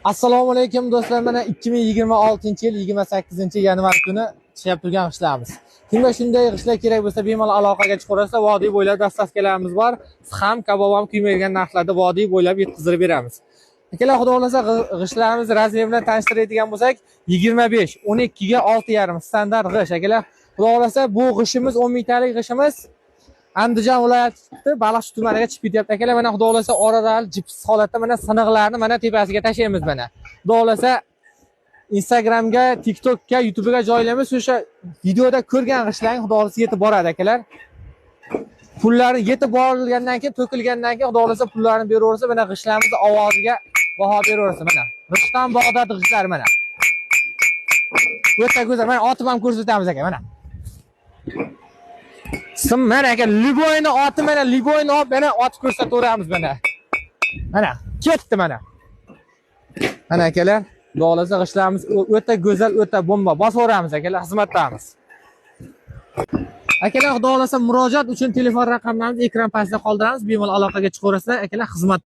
Assalomu alaykum do'stlar. Mana 2026-yil 28-yanvar kuni ishlab turgan g'ishlarimiz. Kimga shunday g'ishlar kerak bo'lsa, bemalol aloqaga chiqaversa, vodiy bo'ylab dastavkalarimiz bor. Ham kabob ham kuymaydigan narxlarda vodiy bo'ylab yetkazib beramiz. Akalar, xudo xolasa g'ishlarimiz razmeri bilan tanishtiradigan bo'lsak, 25, 12 ga 6,5 standart g'ish. Akalar, xudo xolasa bu g'ishimiz 10 mingtalik g'ishimiz Andijon viloyati Baliqchi tumaniga chiqib ketyapti akalar. Mana xudo xolasa oradan jipsiz holatda mana siniqlarni mana tepasiga tashlaymiz mana. Xudo xolasa Instagramga, TikTokga, YouTube'ga joylaymiz. O'sha videoda ko'rgan g'ishlarning xudo xolasa yetib boradi akalar. Pullari yetib borilgandan keyin, to'kilgandan keyin xudo xolasa pullarini beraversa, mana g'ishlarimizni ovoziga baho beraversa mana. G'ishdan Bog'dod g'ishlar mana. O'ta go'zal. Mana otib ham ko'rsatamiz aka mana. Mana aka Liboyni oti mana Liboyni olib mana otib ko'rsataveramiz mana. Mana ketdi mana. Mana akalar, xudo g'ishlarimiz o'ta go'zal, o'ta bomba. Bosaveramiz akalar, xizmatdamiz. Akalar, xudo xolasa murojaat uchun telefon raqamlarimizni ekran pastida qoldiramiz. Bemalol aloqaga chiqaverasizlar akalar, xizmat